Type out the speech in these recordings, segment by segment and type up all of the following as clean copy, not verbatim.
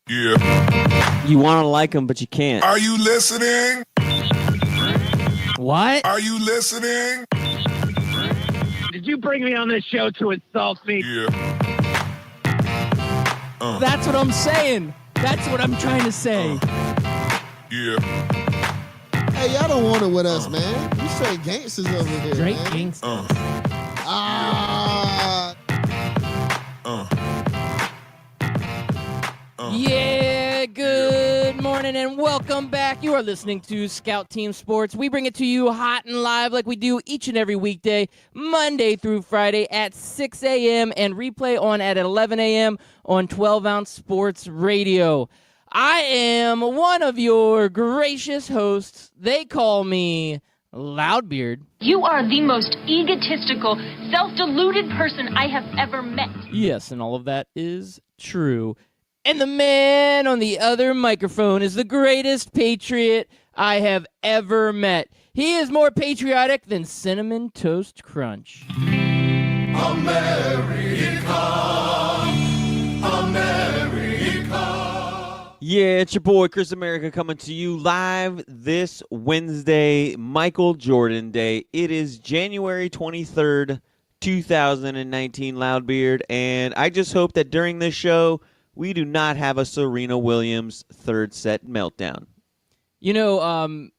Yeah. You want to like him, but you can't. Are you listening? What? Are you listening? Did you bring me on this show to insult me? Yeah. That's what I'm saying. That's what I'm trying to say. Yeah. Hey, y'all don't want it with us, man. We straight gangsters over here, Straight man. gangsters. Yeah, good morning and welcome back. You are listening to Scout Team Sports. We bring it to you hot and live like we do each and every weekday, Monday through Friday at 6 a.m. and replay on at 11 a.m. on 12-ounce Sports Radio. I am one of your gracious hosts. They call me Loudbeard. You are the most egotistical, self-deluded person I have ever met. Yes, and all of that is true. And the man on the other microphone is the greatest patriot I have ever met. He is more patriotic than Cinnamon Toast Crunch. Yeah, it's your boy Chris America coming to you live this Wednesday, Michael Jordan Day. It is January 23rd, 2019, Loudbeard, and I just hope that during this show we do not have a Serena Williams third set meltdown. You know,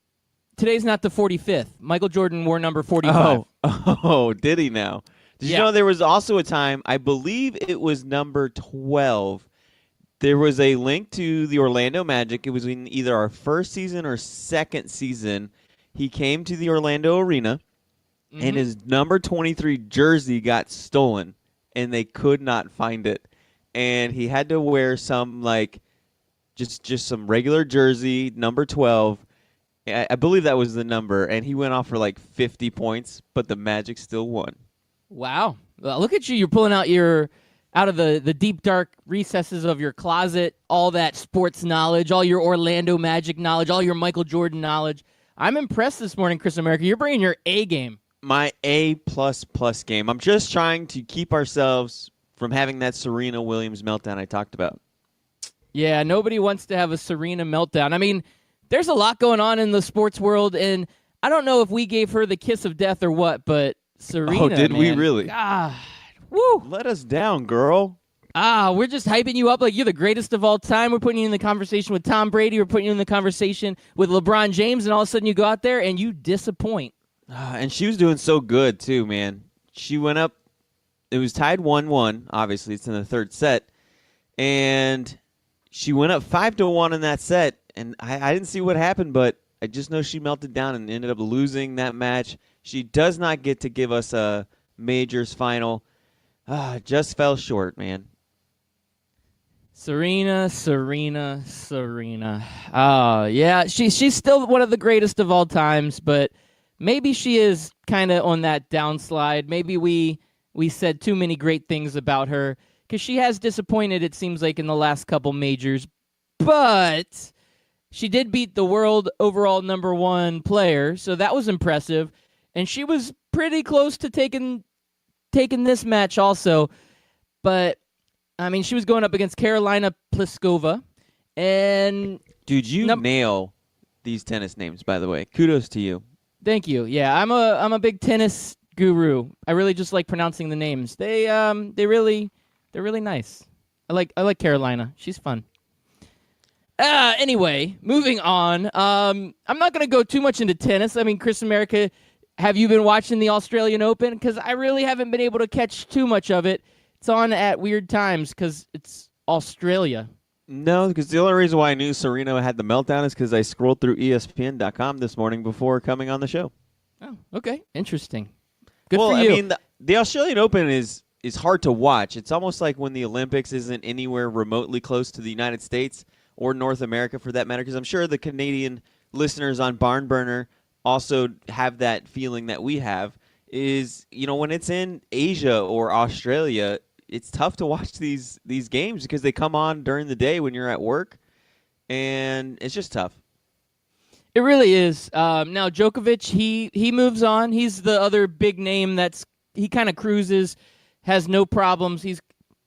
today's not the 45th. Michael Jordan wore number 45. Oh, did he now? Did you Yeah. know there was also a time, I believe it was number 12, there was a link to the Orlando Magic. It was in either our first season or second season. He came to the Orlando Arena, and his number 23 jersey got stolen, and they could not find it. And he had to wear some, like, just some regular jersey, number 12. I believe that was the number, and he went off for, like, 50 points, but the Magic still won. Wow. Well, look at you. You're pulling out out of the deep, dark recesses of your closet, all that sports knowledge, all your Orlando Magic knowledge, all your Michael Jordan knowledge. I'm impressed this morning, Chris America. You're bringing your A game. My A++ game. I'm just trying to keep ourselves from having that Serena Williams meltdown I talked about. Yeah, nobody wants to have a Serena meltdown. I mean, there's a lot going on in the sports world, and I don't know if we gave her the kiss of death or what, but Serena, did we man, really? God, woo. Let us down, girl. We're just hyping you up like you're the greatest of all time. We're putting you in the conversation with Tom Brady. We're putting you in the conversation with LeBron James, and all of a sudden you go out there and you disappoint. And she was doing so good, too, man. She went up. It was tied 1-1. Obviously, it's in the third set. And she went up 5-1 in that set. And I didn't see what happened, but I just know she melted down and ended up losing that match. She does not get to give us a majors final. Just fell short, man. Serena. Yeah, she's still one of the greatest of all times, but maybe she is kind of on that downslide. Maybe we said too many great things about her because she has disappointed, it seems like, in the last couple majors. But she did beat the world overall number one player, so that was impressive. And she was pretty close to taking this match also. But, I mean, she was going up against Karolina Pliskova. And Dude, you nail these tennis names, by the way. Kudos to you. thank you. Yeah, I'm a big tennis guru. I really just like pronouncing the names. They're really nice. I like Carolina. She's fun. Anyway, moving on. I'm not going to go too much into tennis. I mean, Chris America, have you been watching the Australian Open? Because I really haven't been able to catch too much of it. It's on at weird times because it's Australia. No, because the only reason why I knew Serena had the meltdown is because I scrolled through ESPN.com this morning before coming on the show. Oh, okay. Interesting. Good for you. Well, I mean, the Australian Open is hard to watch. It's almost like when the Olympics isn't anywhere remotely close to the United States or North America for that matter, because I'm sure the Canadian listeners on Barn Burner also have that feeling that we have, is, you know, when it's in Asia or Australia, it's tough to watch these games because they come on during the day when you're at work, and it's just tough. It really is. Now, Djokovic, he moves on. He's the other big name he kind of cruises, has no problems. He's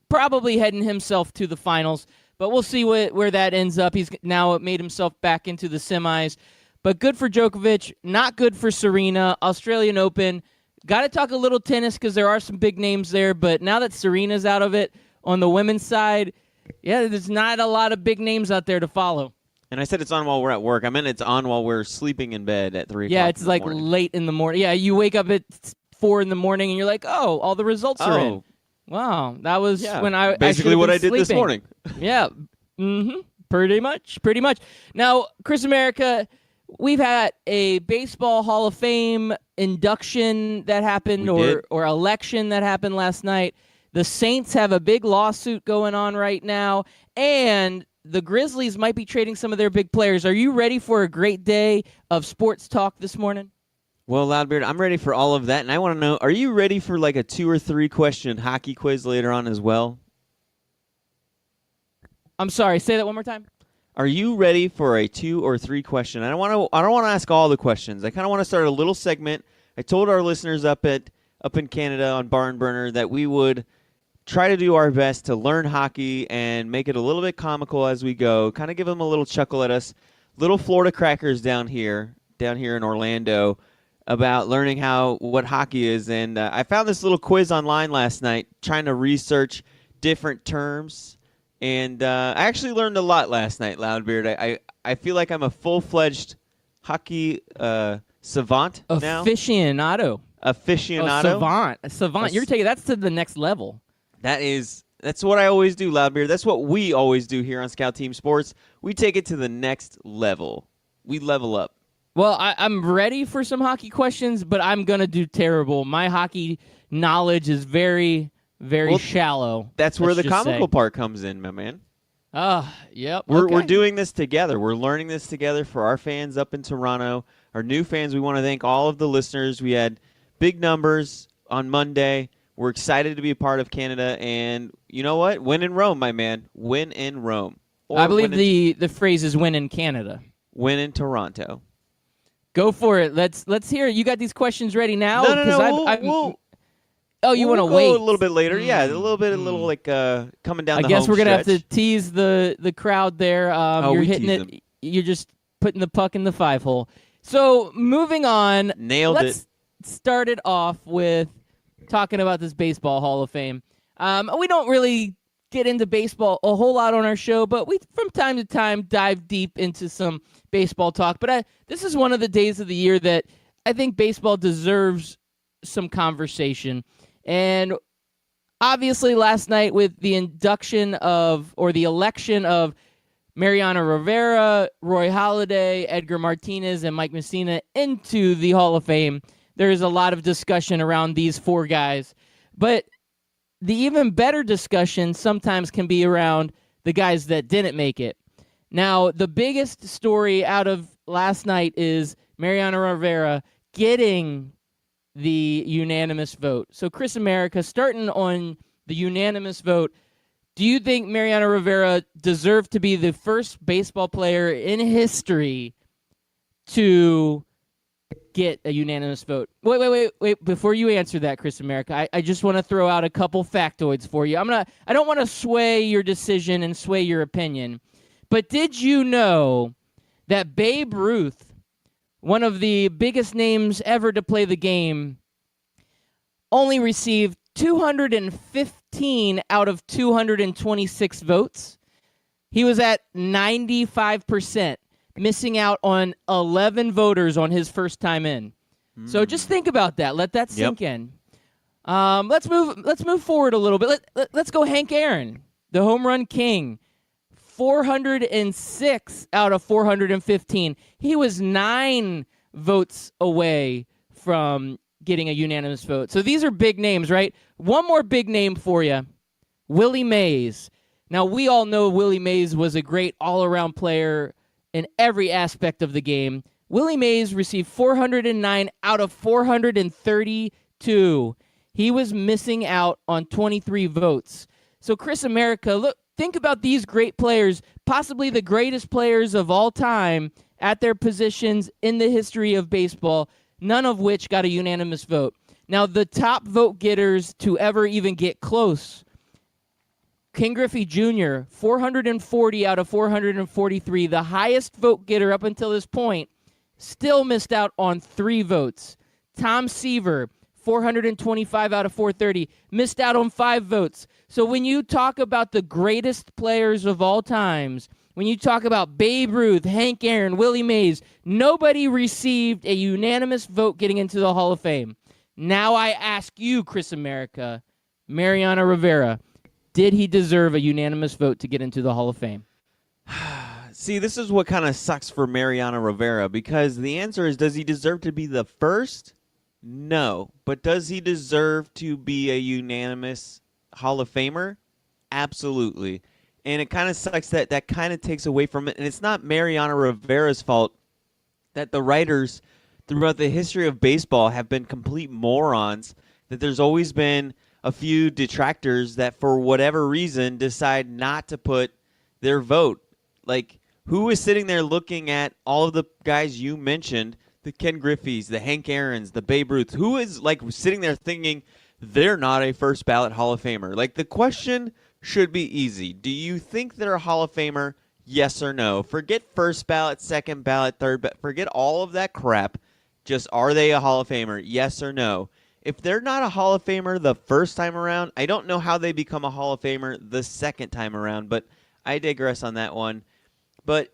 probably heading himself to the finals. But we'll see where that ends up. He's now made himself back into the semis. But good for Djokovic, not good for Serena. Australian Open, got to talk a little tennis because there are some big names there. But now that Serena's out of it on the women's side, yeah, there's not a lot of big names out there to follow. And I said it's on while we're at work. I meant it's on while we're sleeping in bed at 3 o'clock. Yeah, it's like morning. late in the morning. Yeah, you wake up at 4 in the morning and you're like, oh, all the results are in. Wow, that was when I basically I what I did sleeping. this morning. Yeah, pretty much. Now, Chris America, we've had a Baseball Hall of Fame induction that happened or election that happened last night. The Saints have a big lawsuit going on right now, and the Grizzlies might be trading some of their big players. Are you ready for a great day of sports talk this morning? Well, Loudbeard, I'm ready for all of that, and I want to know, are you ready for like a 2 or 3 question hockey quiz later on as well? I'm sorry, say that one more time. Are you ready for a 2 or 3 question? I don't want to ask all the questions. I kind of want to start a little segment. I told our listeners up in Canada on Barn Burner that we would try to do our best to learn hockey and make it a little bit comical as we go. Kind of give them a little chuckle at us, little Florida crackers down here in Orlando, about learning what hockey is. And I found this little quiz online last night trying to research different terms. And I actually learned a lot last night, Loudbeard. I feel like I'm a full-fledged hockey savant now. Aficionado. Savant. You're taking that's to the next level. That's what I always do, Loudbeard. That's what we always do here on Scout Team Sports. We take it to the next level. We level up. Well, I'm ready for some hockey questions, but I'm going to do terrible. My hockey knowledge is very, very shallow. That's where the comical part comes in, my man. Yep. We're doing this together. We're learning this together for our fans up in Toronto. Our new fans, we want to thank all of the listeners. We had big numbers on Monday. We're excited to be a part of Canada. And you know what? Win in Rome, my man. Win in Rome. Or I believe the phrase is win in Canada. Win in Toronto. Go for it. Let's hear it. You got these questions ready now? No. You want to go wait? a little bit later. Yeah, a little like coming down the home guess we're going to have to stretch. tease the crowd there. You're hitting it. Them. You're just putting the puck in the 5-hole. So moving on. Let's start it off with talking about this Baseball Hall of Fame. We don't really get into baseball a whole lot on our show, but we from time to time dive deep into some baseball talk. But this is one of the days of the year that I think baseball deserves some conversation. And obviously last night with the election of Mariano Rivera, Roy Halladay, Edgar Martinez, and Mike Mussina into the Hall of Fame, there is a lot of discussion around these 4 guys. But the even better discussion sometimes can be around the guys that didn't make it. Now, the biggest story out of last night is Mariano Rivera getting the unanimous vote. So, Chris America, starting on the unanimous vote, do you think Mariano Rivera deserved to be the first baseball player in history to get a unanimous vote? Wait. Before you answer that, Chris America, I just want to throw out a couple factoids for you. I don't want to sway your decision and sway your opinion, but did you know that Babe Ruth, one of the biggest names ever to play the game, only received 215 out of 226 votes? He was at 95%. Missing out on 11 voters on his first time in. So just think about that. Let that sink in. Let's move forward a little bit. Let's go Hank Aaron, the home run king. 406 out of 415. He was 9 votes away from getting a unanimous vote. So these are big names, right? One more big name for you, Willie Mays. Now, we all know Willie Mays was a great all-around player in every aspect of the game. Willie Mays received 409 out of 432. He was missing out on 23 votes. So Chris America, look, think about these great players, possibly the greatest players of all time at their positions in the history of baseball, none of which got a unanimous vote. Now, the top vote getters to ever even get close King Griffey Jr., 440 out of 443, the highest vote getter up until this point, still missed out on 3 votes. Tom Seaver, 425 out of 430, missed out on 5 votes. So when you talk about the greatest players of all times, when you talk about Babe Ruth, Hank Aaron, Willie Mays, nobody received a unanimous vote getting into the Hall of Fame. Now I ask you, Chris America, Mariano Rivera, did he deserve a unanimous vote to get into the Hall of Fame? See, this is what kind of sucks for Mariano Rivera, because the answer is, does he deserve to be the first? No. But does he deserve to be a unanimous Hall of Famer? Absolutely. And it kind of sucks that that kind of takes away from it. And it's not Mariano Rivera's fault that the writers throughout the history of baseball have been complete morons, that there's always been a few detractors that for whatever reason decide not to put their vote. Like, who is sitting there looking at all of the guys you mentioned, the Ken Griffeys, the Hank Aaron's, the Babe Ruth, who is like sitting there thinking they're not a first ballot Hall of Famer? Like, the question should be easy. Do you think they're a Hall of Famer? Yes or no? Forget first ballot, second ballot, third ballot. Forget all of that crap. Just, are they a Hall of Famer? Yes or no? If they're not a Hall of Famer the first time around, I don't know how they become a Hall of Famer the second time around, but I digress on that one. But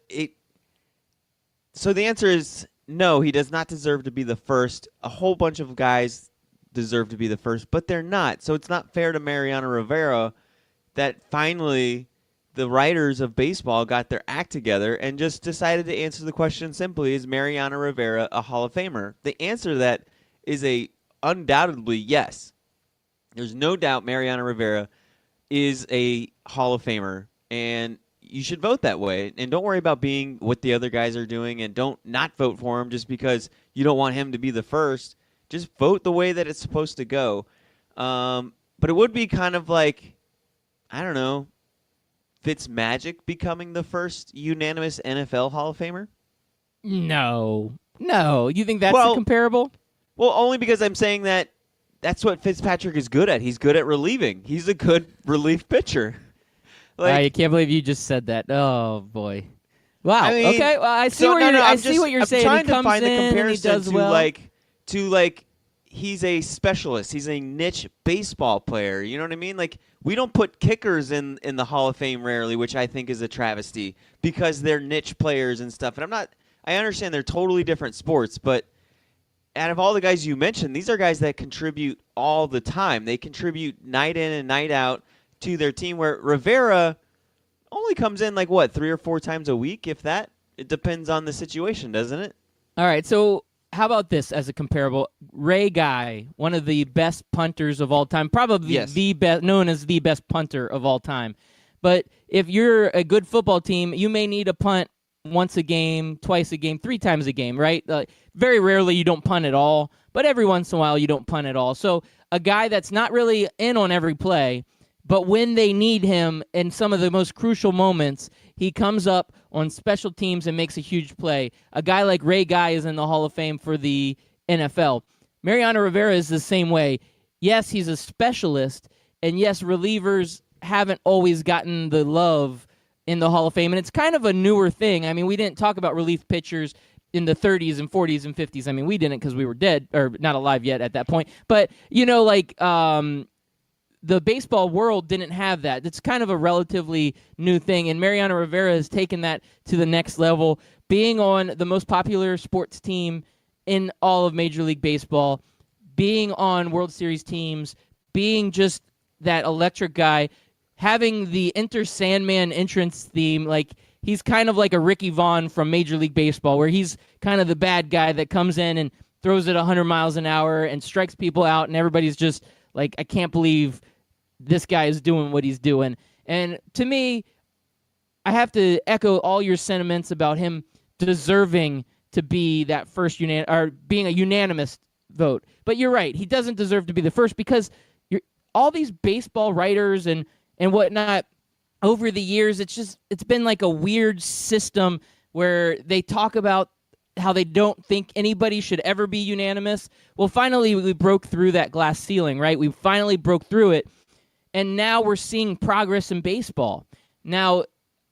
so the answer is no, he does not deserve to be the first. A whole bunch of guys deserve to be the first, but they're not. So it's not fair to Mariano Rivera that finally the writers of baseball got their act together and just decided to answer the question simply, is Mariano Rivera a Hall of Famer? The answer to that is a undoubtedly yes. There's no doubt Mariano Rivera is a Hall of Famer, and you should vote that way. And don't worry about being what the other guys are doing, and don't not vote for him just because you don't want him to be the first. Just vote the way that it's supposed to go. But it would be kind of like, I don't know, Fitzmagic becoming the first unanimous NFL Hall of Famer? No. You think that's comparable? Well, only because I'm saying that that's what Fitzpatrick is good at. He's good at relieving. He's a good relief pitcher. I can't believe you just said that. Oh boy! Wow. I mean, okay. Well, I see what you're saying. I'm trying to find the comparison to well. He's a specialist. He's a niche baseball player. You know what I mean? Like, we don't put kickers in the Hall of Fame rarely, which I think is a travesty because they're niche players and stuff. And I understand they're totally different sports, but out of all the guys you mentioned, these are guys that contribute all the time. They contribute night in and night out to their team, where Rivera only comes in 3 or 4 times a week, if that. It depends on the situation, doesn't it? All right, so how about this as a comparable? Ray Guy, one of the best punters of all time, probably the best, known as the best punter of all time. But if you're a good football team, you may need a punt once a game, twice a game, 3 times a game, right? Very rarely you don't punt at all, but every once in a while you don't punt at all. So a guy that's not really in on every play, but when they need him in some of the most crucial moments, he comes up on special teams and makes a huge play. A guy like Ray Guy is in the Hall of Fame for the NFL. Mariano Rivera is the same way. Yes, he's a specialist, and yes, relievers haven't always gotten the love in the Hall of Fame, and it's kind of a newer thing. I mean, we didn't talk about relief pitchers in the 30s and 40s and 50s. I mean, we didn't because we were dead or not alive yet at that point. But, the baseball world didn't have that. It's kind of a relatively new thing, and Mariano Rivera has taken that to the next level, being on the most popular sports team in all of Major League Baseball, being on World Series teams, being just that electric guy, having the Enter Sandman entrance theme. He's kind of like a Ricky Vaughn from Major League Baseball, where he's kind of the bad guy that comes in and throws it 100 miles an hour and strikes people out, and everybody's just like, I can't believe this guy is doing what he's doing. And to me, I have to echo all your sentiments about him deserving to be that first being a unanimous vote. But you're right, he doesn't deserve to be the first because all these baseball writers and whatnot over the years, it's been like a weird system where they talk about how they don't think anybody should ever be unanimous. Well, finally we broke through that glass ceiling, right? We finally broke through it. And now we're seeing progress in baseball. Now,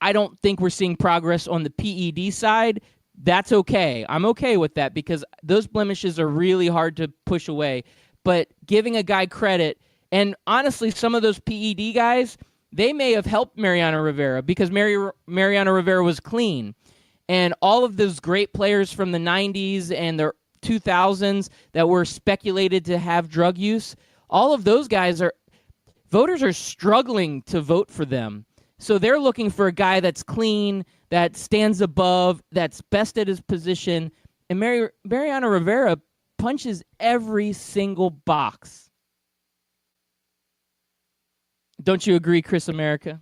I don't think we're seeing progress on the PED side. That's okay. I'm okay with that because those blemishes are really hard to push away. But giving a guy credit, and honestly, some of those PED guys, they may have helped Mariano Rivera because Mariano Rivera was clean. And all of those great players from the 90s and the 2000s that were speculated to have drug use, all of those guys voters are struggling to vote for them. So they're looking for a guy that's clean, that stands above, that's best at his position. And Mariano Rivera punches every single box. Don't you agree, Chris America?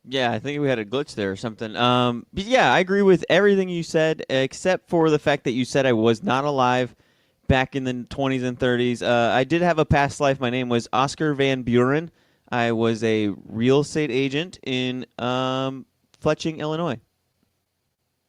Yeah, I think we had a glitch there or something. But yeah, I agree with everything you said, except for the fact that you said I was not alive back in the 20s and 30s. I did have a past life. My name was Oscar Van Buren. I was a real estate agent in Fletching, Illinois.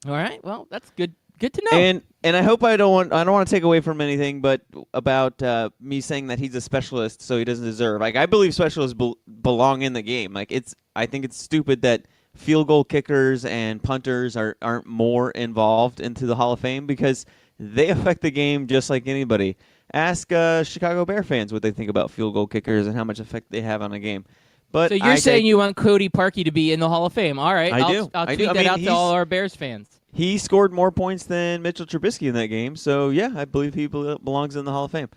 All right. Well, that's good. Good to know. And I hope I don't want to take away from anything, but about me saying that he's a specialist, so he doesn't deserve. Like I believe specialists belong in the game. Like I think it's stupid that field goal kickers and punters aren't more involved into the Hall of Fame because they affect the game just like anybody. Ask Chicago Bear fans what they think about field goal kickers and how much effect they have on a game. But so you're saying you want Cody Parkey to be in the Hall of Fame? All right, I'll tweet that out to all our Bears fans. He scored more points than Mitchell Trubisky in that game, so yeah, I believe he belongs in the Hall of Fame.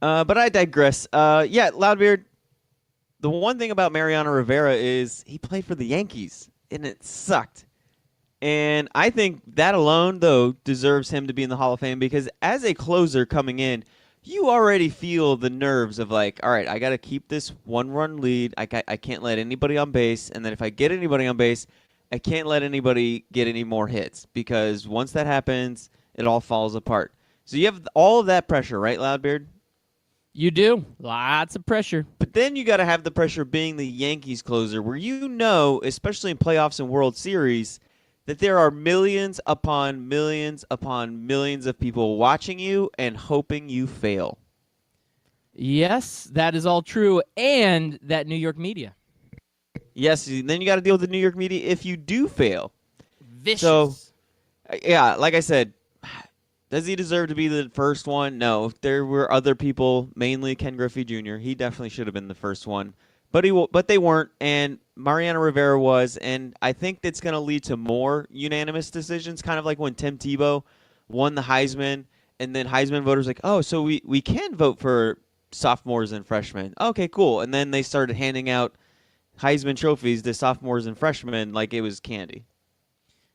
But I digress. Yeah, Loudbeard, the one thing about Mariano Rivera is he played for the Yankees, and it sucked. And I think that alone, though, deserves him to be in the Hall of Fame because as a closer coming in, you already feel the nerves of like, all right, I got to keep this one-run lead. I can't let anybody on base, and then if I get anybody on base, I can't let anybody get any more hits because once that happens, it all falls apart. So you have all of that pressure, right, Loudbeard? You do. Lots of pressure. But then you got to have the pressure being the Yankees closer where you know, especially in playoffs and World Series, that there are millions upon millions upon millions of people watching you and hoping you fail. Yes, that is all true. And that New York media. Yes, then you got to deal with the New York media if you do fail. Vicious. So, yeah, like I said, does he deserve to be the first one? No. There were other people, mainly Ken Griffey Jr. He definitely should have been the first one. But they weren't, and Mariano Rivera was, and I think that's going to lead to more unanimous decisions, kind of like when Tim Tebow won the Heisman, and then Heisman voters like, oh, so we can vote for sophomores and freshmen. Okay, cool. And then they started handing out Heisman trophies to sophomores and freshmen like it was candy.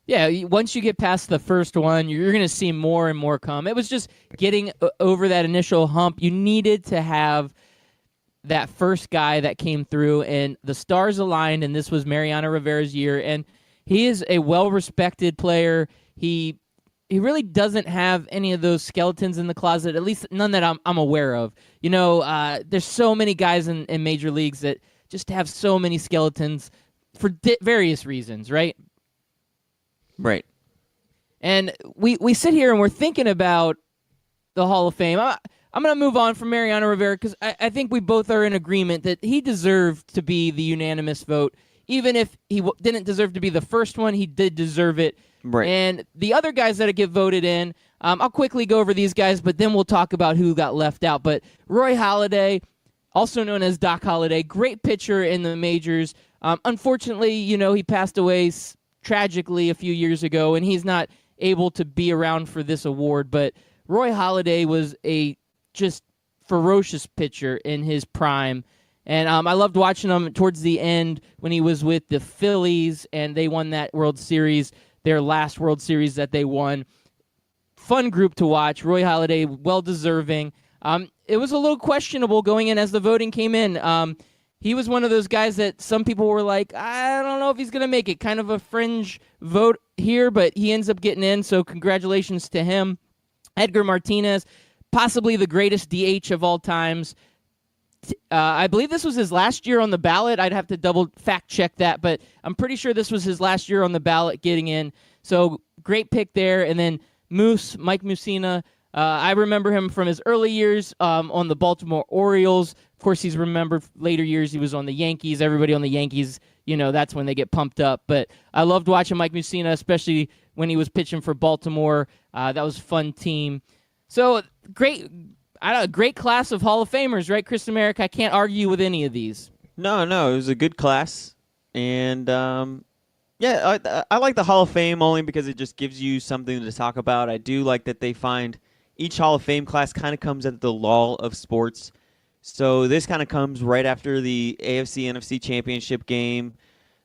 Yeah, once you get past the first one, you're going to see more and more come. It was just getting over that initial hump. You needed to have that first guy that came through, and the stars aligned, and this was Mariano Rivera's year. And he is a well-respected player. He really doesn't have any of those skeletons in the closet, at least none that I'm aware of. You know, there's so many guys in major leagues that just have so many skeletons for various reasons, right? Right. And we sit here and we're thinking about the Hall of Fame. I'm going to move on from Mariano Rivera because I think we both are in agreement that he deserved to be the unanimous vote. Even if he didn't deserve to be the first one, he did deserve it. Right. And the other guys that get voted in, I'll quickly go over these guys, but then we'll talk about who got left out. But Roy Halladay, also known as Doc Holliday, great pitcher in the majors. Unfortunately, you know, he passed away tragically a few years ago, and he's not able to be around for this award. But Roy Halladay was a just ferocious pitcher in his prime. And I loved watching him towards the end when he was with the Phillies, and they won that World Series, their last World Series that they won. Fun group to watch. Roy Halladay, well-deserving. It was a little questionable going in as the voting came in. He was one of those guys that some people were like, I don't know if he's going to make it. Kind of a fringe vote here, but he ends up getting in, so congratulations to him. Edgar Martinez, possibly the greatest DH of all times. I believe this was his last year on the ballot. I'd have to double fact-check that, but I'm pretty sure this was his last year on the ballot getting in. So great pick there. And then Mike Mussina, I remember him from his early years on the Baltimore Orioles, course, he's remembered later years. He was on the Yankees. Everybody on the Yankees, that's when they get pumped up. But I loved watching Mike Mussina, especially when he was pitching for Baltimore. That was a fun team. So great class of Hall of Famers, right, Chris America? I can't argue with any of these. No, it was a good class. And, I like the Hall of Fame only because it just gives you something to talk about. I do like that they find each Hall of Fame class kind of comes at the lull of sports. So this kind of comes right after the AFC NFC championship game.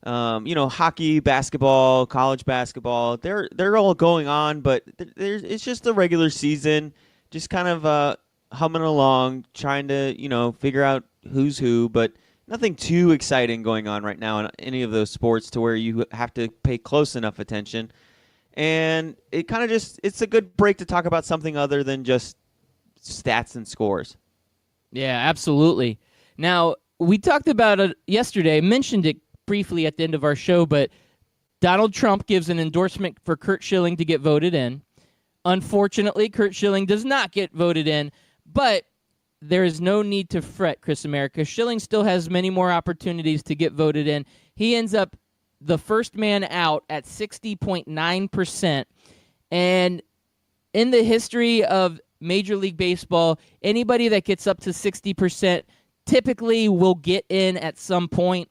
Hockey, basketball, college basketball, they're all going on, but it's just the regular season, just kind of humming along, trying to, figure out who's who, but nothing too exciting going on right now in any of those sports to where you have to pay close enough attention. And it kind of it's a good break to talk about something other than just stats and scores. Yeah, absolutely. Now, we talked about it yesterday, mentioned it briefly at the end of our show, but Donald Trump gives an endorsement for Curt Schilling to get voted in. Unfortunately, Curt Schilling does not get voted in, but there is no need to fret, Chris America. Schilling still has many more opportunities to get voted in. He ends up the first man out at 60.9%. And in the history of Major League Baseball, anybody that gets up to 60% typically will get in at some point.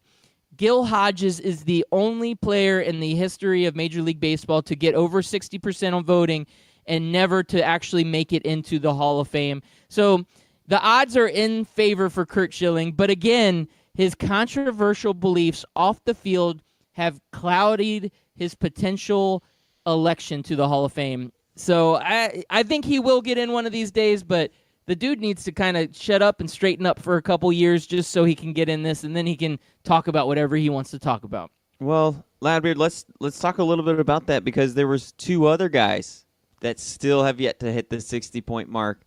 Gil Hodges is the only player in the history of Major League Baseball to get over 60% on voting and never to actually make it into the Hall of Fame. So the odds are in favor for Curt Schilling, but again, his controversial beliefs off the field have clouded his potential election to the Hall of Fame. So I think he will get in one of these days, but the dude needs to kind of shut up and straighten up for a couple years just so he can get in this, and then he can talk about whatever he wants to talk about. Well, Loudbeard, let's talk a little bit about that because there was two other guys that still have yet to hit the 60-point mark.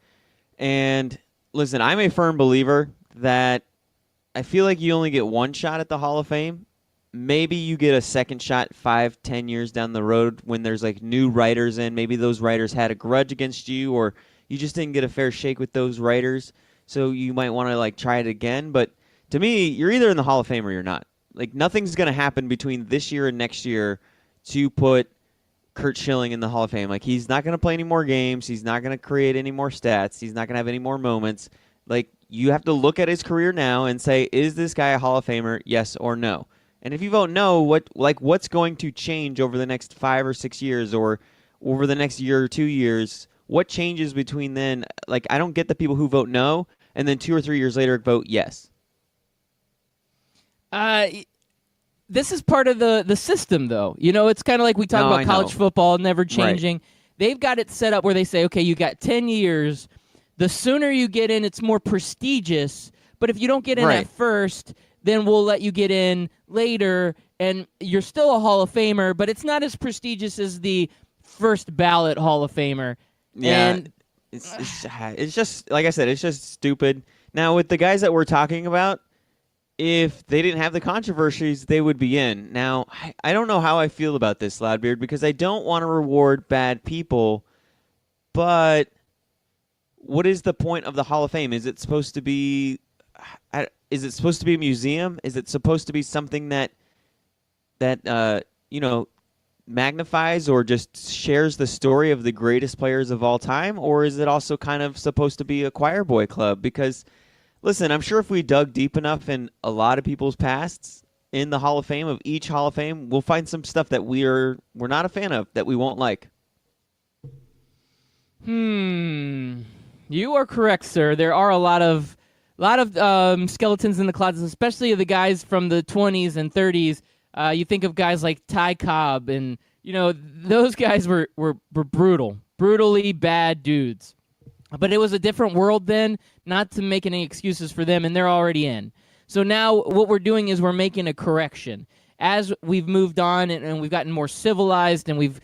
And listen, I'm a firm believer that I feel like you only get one shot at the Hall of Fame. Maybe you get a second shot 5-10 years down the road when there's like new writers in. Maybe those writers had a grudge against you, or you just didn't get a fair shake with those writers, so you might want to try it again. But to me, you're either in the Hall of Fame or you're not. Nothing's going to happen between this year and next year to put Curt Schilling in the Hall of Fame. He's not going to play any more games. He's not going to create any more stats. He's not going to have any more moments. You have to look at his career now and say, is this guy a Hall of Famer, yes or no? And if you vote no, what's going to change over the next 5 or 6 years or over the next year or 2 years? What changes between then? I don't get the people who vote no and then 2 or 3 years later vote yes. This is part of the system, though. It's kind of like we talk about college football never changing. Right. They've got it set up where they say, okay, you got 10 years. The sooner you get in, it's more prestigious. But if you don't get in at first, then we'll let you get in later, and you're still a Hall of Famer, but it's not as prestigious as the first ballot Hall of Famer. Yeah, and it's just, like I said, it's just stupid. Now, with the guys that we're talking about, if they didn't have the controversies, they would be in. Now, I don't know how I feel about this, Loudbeard, because I don't want to reward bad people, but what is the point of the Hall of Fame? Is it supposed to be a museum? Is it supposed to be something that magnifies or just shares the story of the greatest players of all time? Or is it also kind of supposed to be a choir boy club? Because, listen, I'm sure if we dug deep enough in a lot of people's pasts in the Hall of Fame, of each Hall of Fame, we'll find some stuff that we're not a fan of, that we won't like. You are correct, sir. There are a lot of skeletons in the closet, especially the guys from the 20s and 30s. You think of guys like Ty Cobb, and those guys were brutally bad dudes. But it was a different world then, not to make any excuses for them, and they're already in. So now what we're doing is we're making a correction. As we've moved on and we've gotten more civilized and we've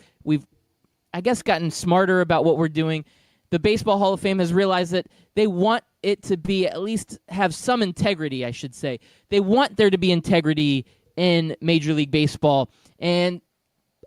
I guess gotten smarter about what we're doing, the Baseball Hall of Fame has realized that they want it to be, at least have some integrity, I should say. They want there to be integrity in Major League Baseball. And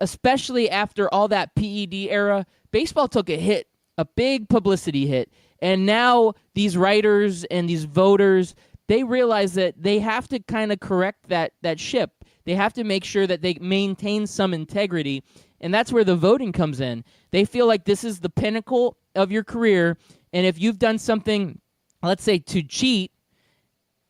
especially after all that PED era, baseball took a hit, a big publicity hit. And now these writers and these voters, they realize that they have to kind of correct that ship. They have to make sure that they maintain some integrity, and that's where the voting comes in. They feel like this is the pinnacle of your career, and if you've done something, let's say, to cheat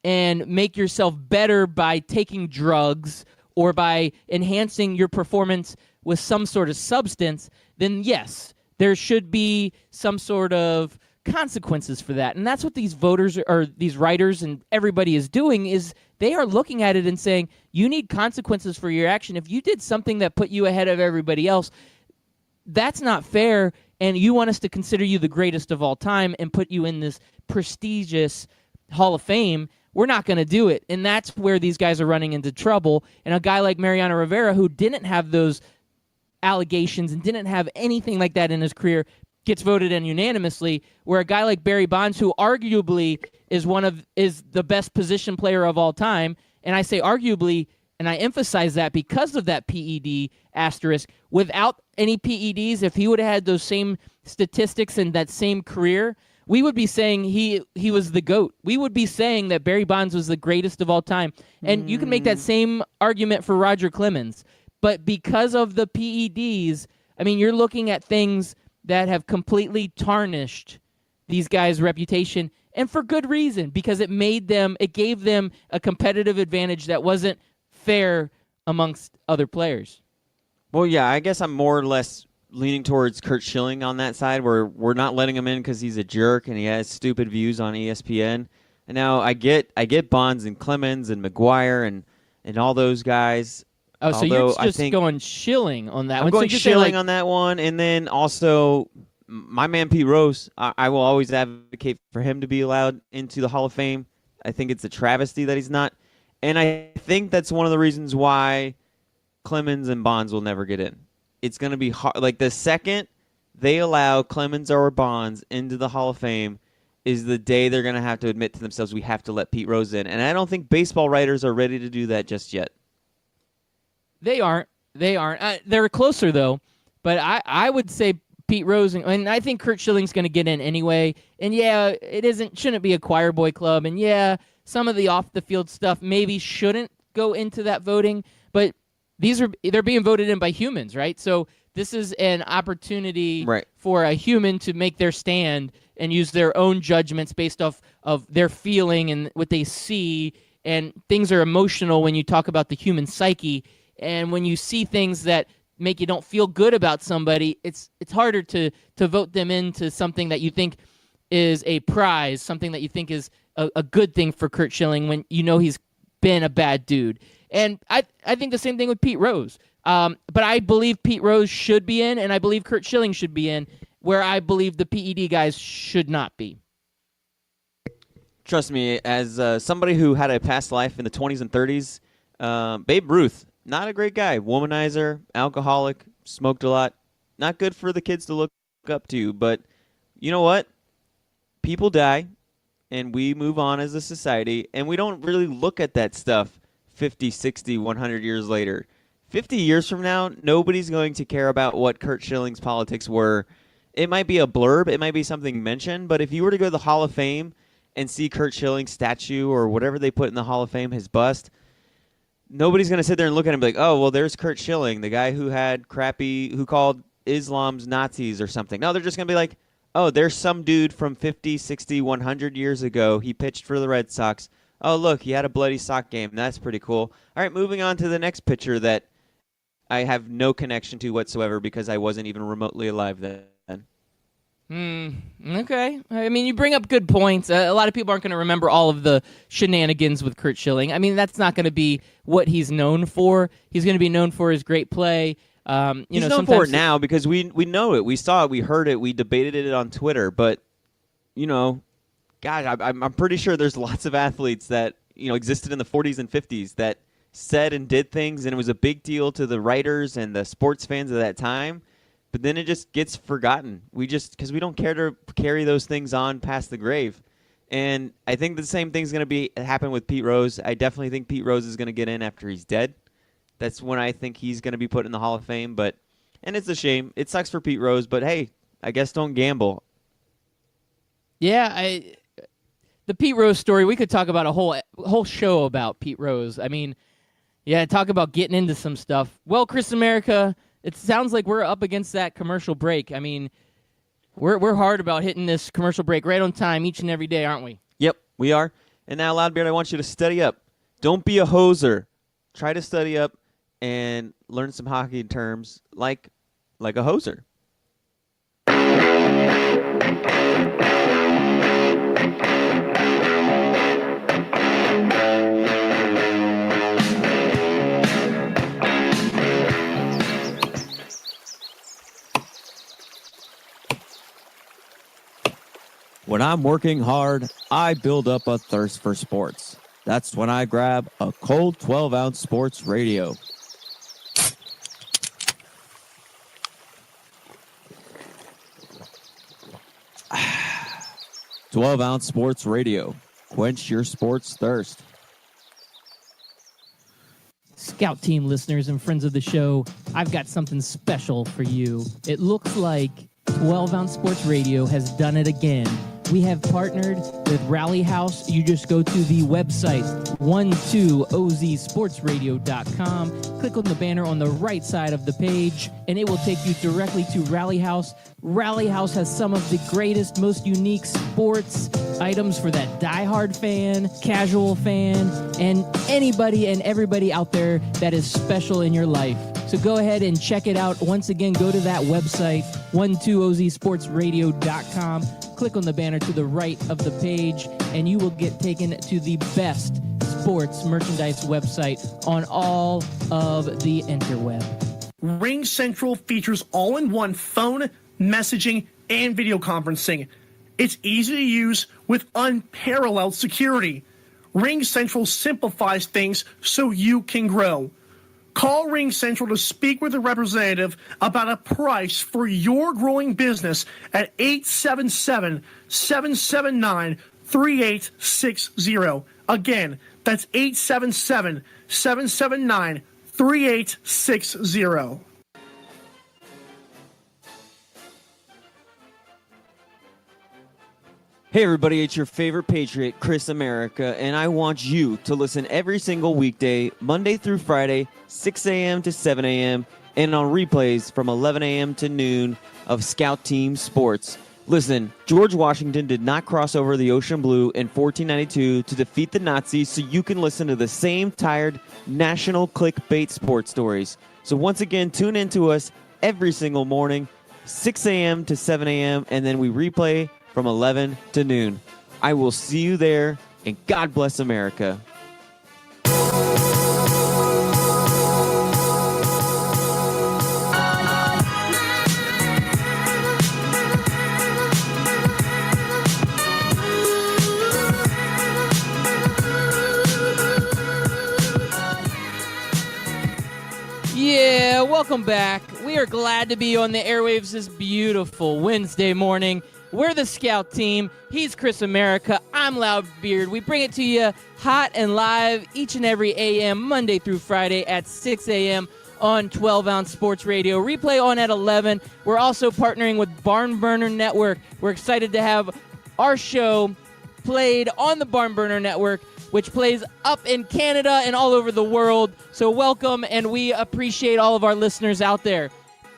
and make yourself better by taking drugs or by enhancing your performance with some sort of substance, then yes, there should be some sort of consequences for that. And that's what these voters or these writers and everybody is doing, is they are looking at it and saying, you need consequences for your action. If you did something that put you ahead of everybody else, that's not fair, and you want us to consider you the greatest of all time and put you in this prestigious Hall of Fame. We're not going to do it. And that's where these guys are running into trouble. And a guy like Mariano Rivera, who didn't have those allegations and didn't have anything like that in his career, gets voted in unanimously, where a guy like Barry Bonds, who arguably is the best position player of all time, and I say arguably, and I emphasize that because of that PED asterisk, without any PEDs, if he would have had those same statistics and that same career, we would be saying he was the GOAT. We would be saying that Barry Bonds was the greatest of all time. And you can make that same argument for Roger Clemens. But because of the PEDs, I mean, you're looking at things that have completely tarnished these guys' reputation, and for good reason, because it gave them a competitive advantage that wasn't fair amongst other players. Well, yeah, I guess I'm more or less leaning towards Curt Schilling on that side, where we're not letting him in because he's a jerk and he has stupid views on ESPN. And now I get Bonds and Clemens and McGuire and all those guys. Oh, so you're just going Schilling on that one. I'm going so Schilling on that one, and then also my man Pete Rose. I will always advocate for him to be allowed into the Hall of Fame. I think it's a travesty that he's not, and I think that's one of the reasons why Clemens and Bonds will never get in. It's going to be hard. Like, the second they allow Clemens or Bonds into the Hall of Fame is the day they're going to have to admit to themselves, we have to let Pete Rose in, and I don't think baseball writers are ready to do that just yet. They aren't. They're closer, though. But I would say Pete Rose, and I think Curt Schilling's going to get in anyway. And, yeah, shouldn't be a choir boy club. And, yeah, some of the off-the-field stuff maybe shouldn't go into that voting. But they're being voted in by humans, right? So this is an opportunity for a human to make their stand and use their own judgments based off of their feeling and what they see. And things are emotional when you talk about the human psyche. And when you see things that make you don't feel good about somebody, it's harder to vote them into something that you think is a prize, something that you think is a good thing for Curt Schilling when you know he's been a bad dude. And I think the same thing with Pete Rose. But I believe Pete Rose should be in, and I believe Curt Schilling should be in, where I believe the PED guys should not be. Trust me, as somebody who had a past life in the 20s and 30s, Babe Ruth, not a great guy. Womanizer, alcoholic, smoked a lot. Not good for the kids to look up to. But you know what? People die, and we move on as a society, and we don't really look at that stuff 50, 60, 100 years later. 50 years from now, nobody's going to care about what Curt Schilling's politics were. It might be a blurb. It might be something mentioned. But if you were to go to the Hall of Fame and see Curt Schilling's statue or whatever they put in the Hall of Fame, his bust, nobody's going to sit there and look at him and be like, oh, well, there's Curt Schilling, the guy who who called Islam's Nazis or something. No, they're just going to be like, oh, there's some dude from 50, 60, 100 years ago. He pitched for the Red Sox. Oh, look, he had a bloody sock game. That's pretty cool. All right, moving on to the next pitcher that I have no connection to whatsoever because I wasn't even remotely alive then. Okay. I mean, you bring up good points. A lot of people aren't going to remember all of the shenanigans with Curt Schilling. I mean, that's not going to be what he's known for. He's going to be known for his great play. He's known for it now because we know it. We saw it. We heard it. We debated it on Twitter. But, God, I'm pretty sure there's lots of athletes that, existed in the 40s and 50s that said and did things, and it was a big deal to the writers and the sports fans of that time. But then it just gets forgotten. Because we don't care to carry those things on past the grave. And I think the same thing's going to happen with Pete Rose. I definitely think Pete Rose is going to get in after he's dead. That's when I think he's going to be put in the Hall of Fame. And it's a shame. It sucks for Pete Rose, but hey, I guess don't gamble. Yeah, the Pete Rose story, we could talk about a whole show about Pete Rose. I mean, yeah, talk about getting into some stuff. Well, Chris America, it sounds like we're up against that commercial break. I mean, we're hard about hitting this commercial break right on time each and every day, aren't we? Yep, we are. And now, Loudbeard, I want you to study up. Don't be a hoser. Try to study up and learn some hockey terms like a hoser. When I'm working hard, I build up a thirst for sports. That's when I grab a cold 12-ounce sports radio. Ah, 12-ounce sports radio. Quench your sports thirst. Scout Team listeners and friends of the show, I've got something special for you. It looks like 12-ounce sports radio has done it again. We have partnered with Rally House. You just go to the website, 12ozsportsradio.com. Click on the banner on the right side of the page, and it will take you directly to Rally House. Rally House has some of the greatest, most unique sports items for that diehard fan, casual fan, and anybody and everybody out there that is special in your life. So go ahead and check it out. Once again, go to that website, 12ozsportsradio.com. Click on the banner to the right of the page, and you will get taken to the best sports merchandise website on all of the interweb. Ring Central features all-in-one phone, messaging, and video conferencing. It's easy to use with unparalleled security. Ring Central simplifies things so you can grow. Call Ring Central to speak with a representative about a price for your growing business at 877-779-3860. Again, that's 877-779-3860. Hey everybody, it's your favorite Patriot, Chris America, and I want you to listen every single weekday, Monday through Friday, 6 a.m. to 7 a.m., and on replays from 11 a.m. to noon of Scout Team Sports. Listen, George Washington did not cross over the ocean blue in 1492 to defeat the Nazis, so you can listen to the same tired national clickbait sports stories. So once again, tune in to us every single morning, 6 a.m. to 7 a.m., and then we replay from 11 to noon. I will see you there, and God bless America. Yeah, welcome back. We are glad to be on the airwaves this beautiful Wednesday morning. We're the Scout Team. He's Chris America. I'm Loudbeard. We bring it to you hot and live each and every AM, Monday through Friday at 6 a.m. on 12-ounce sports radio. Replay on at 11. We're also partnering with Barn Burner Network. We're excited to have our show played on the Barn Burner Network, which plays up in Canada and all over the world. So welcome, and we appreciate all of our listeners out there.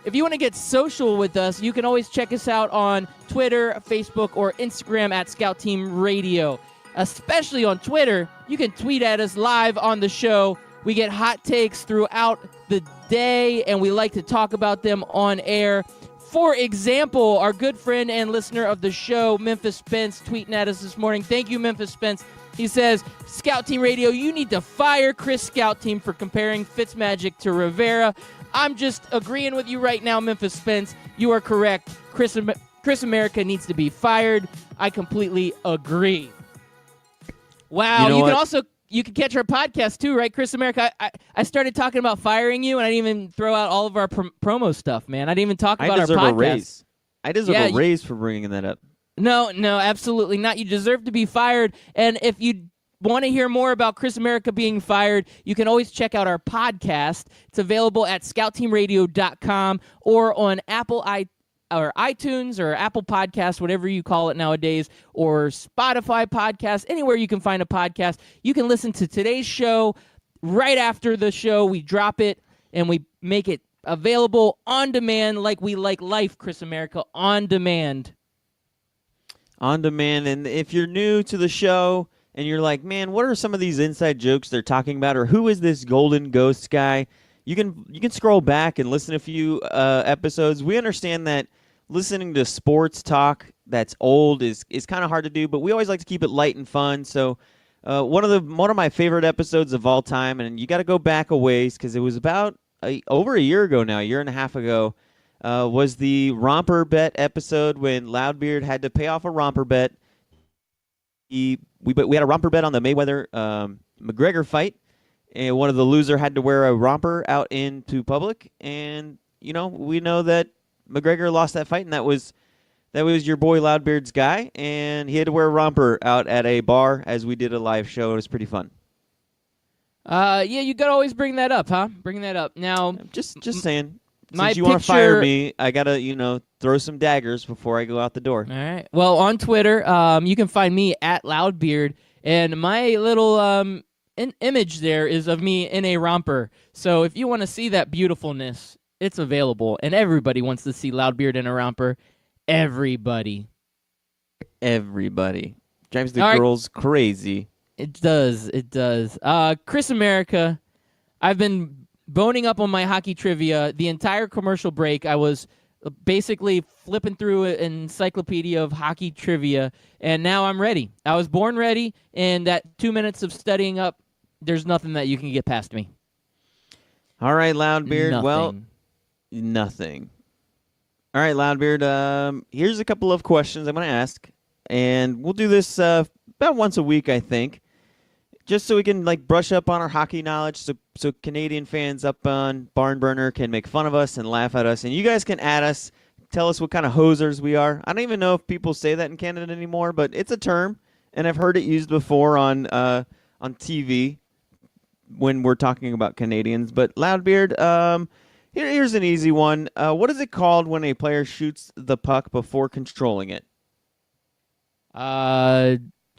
If you want to get social with us, you can always check us out on Twitter, Facebook, or Instagram at Scout Team Radio. Especially on Twitter, you can tweet at us live on the show. We get hot takes throughout the day, and we like to talk about them on air. For example, our good friend and listener of the show, Memphis Spence, tweeting at us this morning. Thank you, Memphis Spence. He says, Scout Team Radio, you need to fire Chris Scout Team for comparing Fitzmagic to Rivera. I'm just agreeing with you right now, Memphis Spence. You are correct. Chris America needs to be fired. I completely agree. Wow. You can catch our podcast too, right, Chris America? I started talking about firing you, and I didn't even throw out all of our promo stuff, man. I didn't even talk about our podcast. A raise. I deserve a raise for bringing that up. No, absolutely not. You deserve to be fired. And if you want to hear more about Chris America being fired, you can always check out our podcast. It's available at scoutteamradio.com or on Apple or iTunes or Apple Podcasts, whatever you call it nowadays, or Spotify Podcasts, anywhere you can find a podcast. You can listen to today's show right after the show. We drop it and we make it available on demand like we like life, Chris America, on demand. On demand. And if you're new to the show and you're like, man, what are some of these inside jokes they're talking about, or who is this golden ghost guy? You can scroll back and listen to a few episodes. We understand that listening to sports talk that's old is kind of hard to do, but we always like to keep it light and fun. So one of my favorite episodes of all time, and you got to go back a ways because it was about over a year ago now, a year and a half ago, was the romper bet episode when Loudbeard had to pay off a romper bet. We had a romper bet on the Mayweather McGregor fight, and one of the loser had to wear a romper out into public. And we know that McGregor lost that fight, and that was your boy Loudbeard's guy, and he had to wear a romper out at a bar as we did a live show. It was pretty fun. Yeah, you gotta always bring that up, huh? Bring that up. Now, just saying. My Since you want to fire picture- me, I gotta throw some daggers before I go out the door. All right. Well, on Twitter, you can find me at Loudbeard, and my little image there is of me in a romper. So if you want to see that beautifulness, it's available, and everybody wants to see Loudbeard in a romper. Everybody Drives the All right. girls crazy. It does. It does. Chris America, I've been boning up on my hockey trivia the entire commercial break. I was basically flipping through an encyclopedia of hockey trivia, and now I'm ready. I was born ready, and that 2 minutes of studying up, there's nothing that you can get past me. All right, Loudbeard. Nothing. Well, nothing. All right, Loudbeard. Here's a couple of questions I'm going to ask, and we'll do this about once a week, I think, just so we can brush up on our hockey knowledge, so Canadian fans up on Barn Burner can make fun of us and laugh at us, and you guys can add us, tell us what kind of hosers we are. I don't even know if people say that in Canada anymore, but it's a term, and I've heard it used before on TV when we're talking about Canadians. But Loudbeard, here's an easy one. What is it called when a player shoots the puck before controlling it?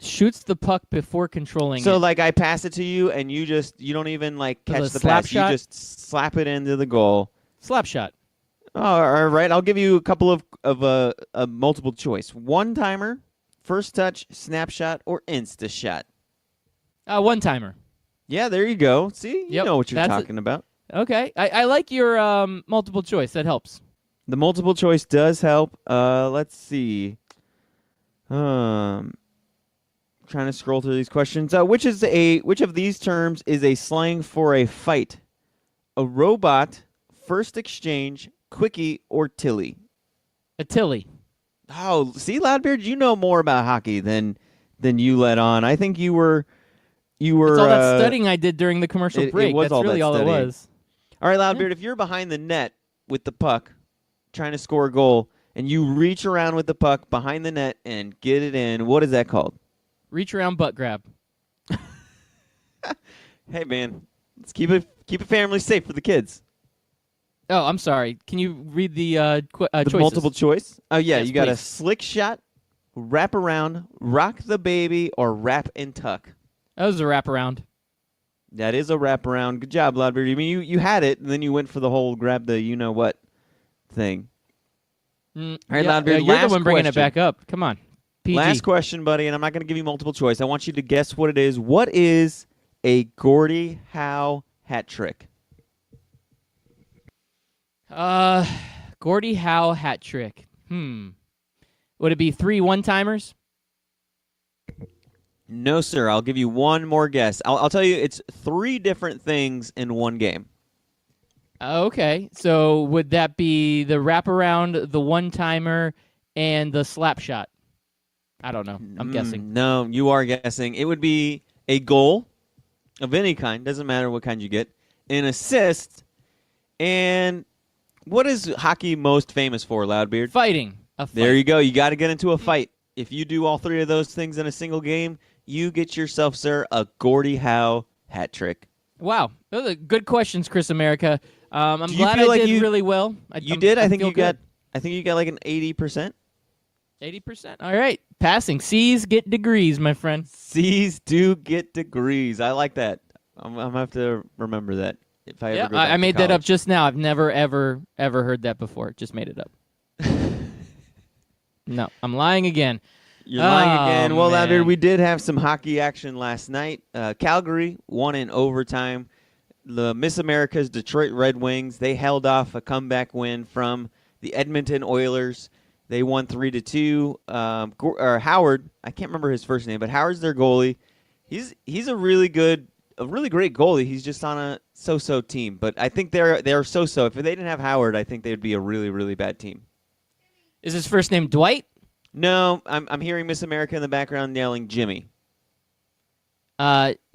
Shoots the puck before controlling So, it. I pass it to you, and you don't even catch the slap pass. shot? You just slap it into the goal. Slap shot. Oh, all right. I'll give you a couple of a multiple choice: one timer, first touch, snapshot, or insta shot. One timer. Yeah, there you go. See, you Yep, know what you're that's talking about. Okay. I like your multiple choice. That helps. The multiple choice does help. Let's see. Trying to scroll through these questions. Which of these terms is a slang for a fight? A robot, first exchange, quickie, or tilly? A Tilly. Oh, see, Loudbeard, you know more about hockey than you let on. I think you were. It's all that studying I did during the commercial it break. was That's all really that all studying. it was. All right, Loudbeard, if you're behind the net with the puck, trying to score a goal, and you reach around with the puck behind the net and get it in, what is that called? Reach around butt grab. Hey, man, let's keep it family safe for the kids. Oh, I'm sorry. Can you read the The choices? multiple choice? Oh, yeah, Yes, you got a please. slick shot, wrap around, rock the baby, or wrap and tuck. That was a wraparound. That is a wraparound. Good job, Loudbeard. I mean, you had it, and then you went for the whole grab the you-know-what thing. All right, Loudbeard, you're last the one bringing it question. back up. Come on. PG. Last question, buddy, and I'm not going to give you multiple choice. I want you to guess what it is. What is a Gordie Howe hat trick? Gordie Howe hat trick. Would it be 3 one-timers? No, sir. I'll give you one more guess. I'll tell you it's 3 different things in one game. Okay. So would that be the wraparound, the one-timer, and the slap shot? I don't know. I'm guessing. No, you are guessing. It would be a goal of any kind. Doesn't matter what kind you get. An assist. And what is hockey most famous for, Loudbeard? Fighting. A fight. There you go. You got to get into a fight. If you do all 3 of those things in a single game, you get yourself, sir, a Gordie Howe hat trick. Wow. Those are good questions, Chris America. I'm Do you glad feel I like did you- really well. You did? I think feel you got good. I think you got like an 80%. 80%. All right. Passing. C's get degrees, my friend. C's do get degrees. I like that. I'm gonna have to remember that if I Yeah, ever go back I to made that up college. just now. I've never, ever heard that before. Just made it up. No, I'm lying again. You're lying Oh, again. Well, man. Louder, we did have some hockey action last night. Calgary won in overtime. The Miss America's Detroit Red Wings, they held off a comeback win from the Edmonton Oilers. They won 3-2. Howard, I can't remember his first name, but Howard's their goalie. He's a really great goalie. He's just on a so-so team. But I think they're so-so. If they didn't have Howard, I think they'd be a really, really bad team. Is his first name Dwight? No, I'm hearing Miss America in the background yelling Jimmy.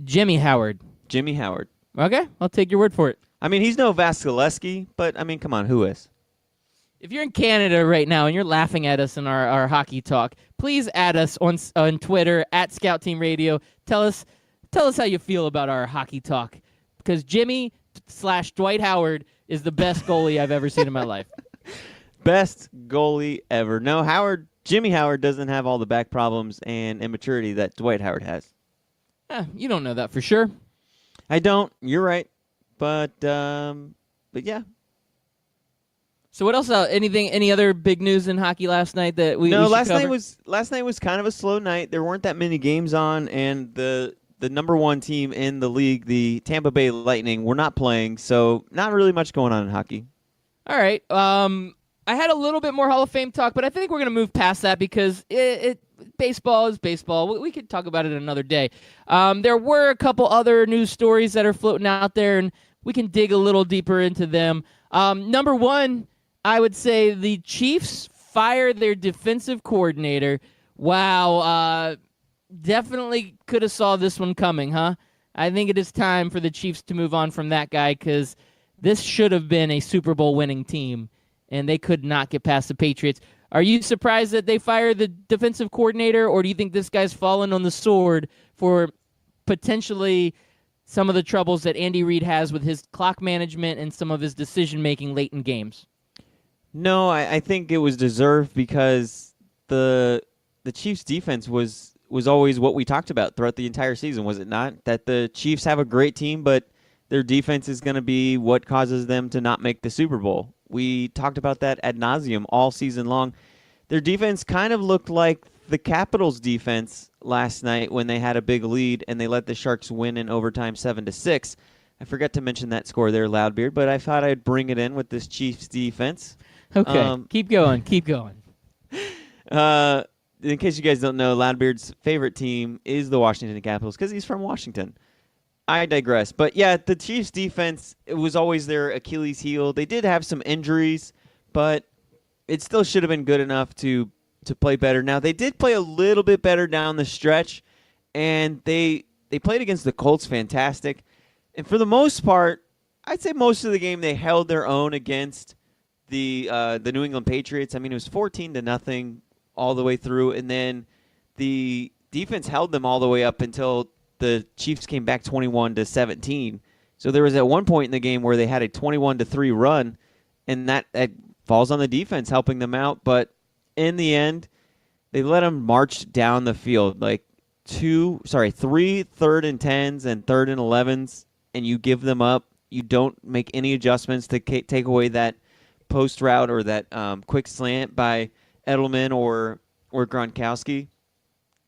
Jimmy Howard. Jimmy Howard. Okay, I'll take your word for it. I mean, he's no Vasilevsky, but I mean, come on, who is? If you're in Canada right now and you're laughing at us in our hockey talk, please add us on Twitter at Scout Team Radio. Tell us how you feel about our hockey talk, because Jimmy/Dwight Howard is the best goalie I've ever seen in my life. Best goalie ever. No, Jimmy Howard doesn't have all the back problems and immaturity that Dwight Howard has. You don't know that for sure. I don't. You're right, but yeah. So what else? Any other big news in hockey last night that we No, should last cover? night was kind of a slow night. There weren't that many games on, and the number one team in the league, the Tampa Bay Lightning, were not playing, so not really much going on in hockey. All right. I had a little bit more Hall of Fame talk, but I think we're going to move past that because baseball is baseball. We could talk about it another day. There were a couple other news stories that are floating out there, and we can dig a little deeper into them. Number one, I would say the Chiefs fire their defensive coordinator. Wow. Definitely could have saw this one coming, huh? I think it is time for the Chiefs to move on from that guy because this should have been a Super Bowl winning team, and they could not get past the Patriots. Are you surprised that they fired the defensive coordinator, or do you think this guy's fallen on the sword for potentially some of the troubles that Andy Reid has with his clock management and some of his decision-making late in games? No, I think it was deserved because the Chiefs' defense was always what we talked about throughout the entire season, was it not? That the Chiefs have a great team, but their defense is going to be what causes them to not make the Super Bowl. We talked about that ad nauseum all season long. Their defense kind of looked like the Capitals' defense last night when they had a big lead and they let the Sharks win in overtime 7-6. I forgot to mention that score there, Loudbeard, but I thought I'd bring it in with this Chiefs defense. Okay, keep going. In case you guys don't know, Loudbeard's favorite team is the Washington Capitals because he's from Washington. I digress. But yeah, the Chiefs defense, it was always their Achilles heel. They did have some injuries, but it still should have been good enough to play better. Now, they did play a little bit better down the stretch, and they played against the Colts fantastic. And for the most part, I'd say most of the game they held their own against the New England Patriots. I mean, it was 14-0 all the way through, and then the defense held them all the way up until the Chiefs came back 21-17. So there was at one point in the game where they had a 21-3 run, and that falls on the defense helping them out. But in the end, they let them march down the field like 3 3rd and 10s and 3rd and 11s, and you give them up. You don't make any adjustments to take away that post route or that quick slant by Edelman or Gronkowski.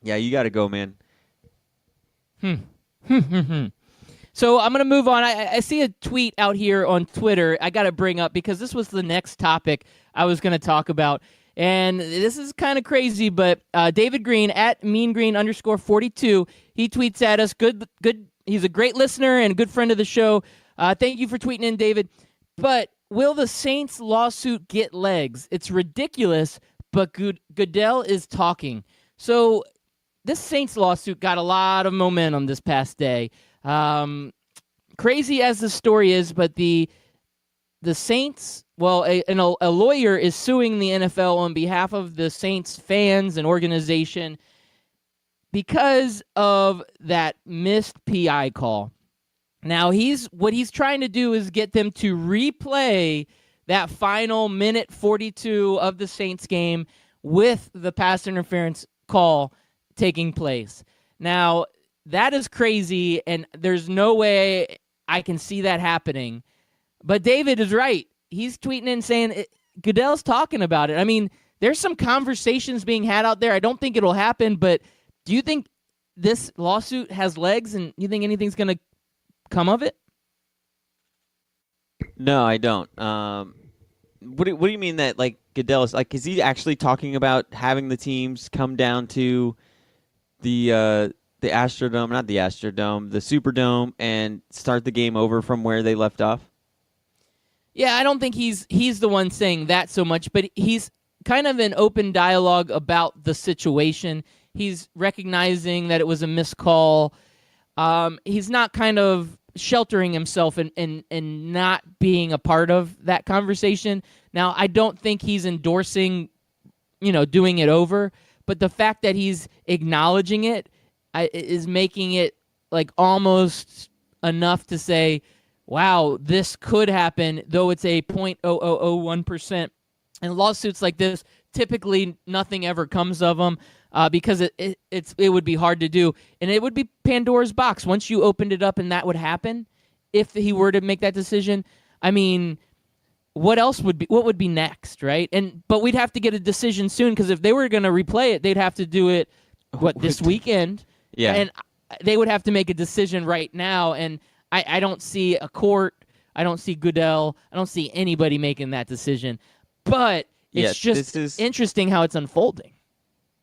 Yeah, you got to go, man. So I'm going to move on. I see a tweet out here on Twitter I got to bring up because this was the next topic I was going to talk about. And this is kind of crazy, but David Green at meangreen_42, he tweets at us. Good. He's a great listener and a good friend of the show. Thank you for tweeting in, David. But will the Saints lawsuit get legs? It's ridiculous, but Goodell is talking. So this Saints lawsuit got a lot of momentum this past day. Crazy as the story is, but the Saints, well, a lawyer is suing the NFL on behalf of the Saints fans and organization because of that missed PI call. Now, what he's trying to do is get them to replay that final minute 42 of the Saints game with the pass interference call taking place. Now, that is crazy, and there's no way I can see that happening. But David is right. He's tweeting and saying Goodell's talking about it. I mean, there's some conversations being had out there. I don't think it'll happen, but do you think this lawsuit has legs, and you think anything's going to come of it? No, I don't. What do you mean that, like, Goodell is he actually talking about having the teams come down to the Astrodome, not the Astrodome, the Superdome, and start the game over from where they left off? Yeah, I don't think he's the one saying that so much, but he's kind of in open dialogue about the situation. He's recognizing that it was a missed call. He's not kind of sheltering himself and not being a part of that conversation. Now, I don't think he's endorsing, doing it over, but the fact that he's acknowledging it is making it like almost enough to say, wow, this could happen, though it's a 0.0001%. And lawsuits like this, typically nothing ever comes of them because it would be hard to do. And it would be Pandora's box. Once you opened it up and that would happen, if he were to make that decision, I mean, what would be next, right? But we'd have to get a decision soon, because if they were going to replay it, they'd have to do it, this weekend? Yeah. And they would have to make a decision right now, and I don't see a court, I don't see Goodell, I don't see anybody making that decision. But it's just interesting how it's unfolding.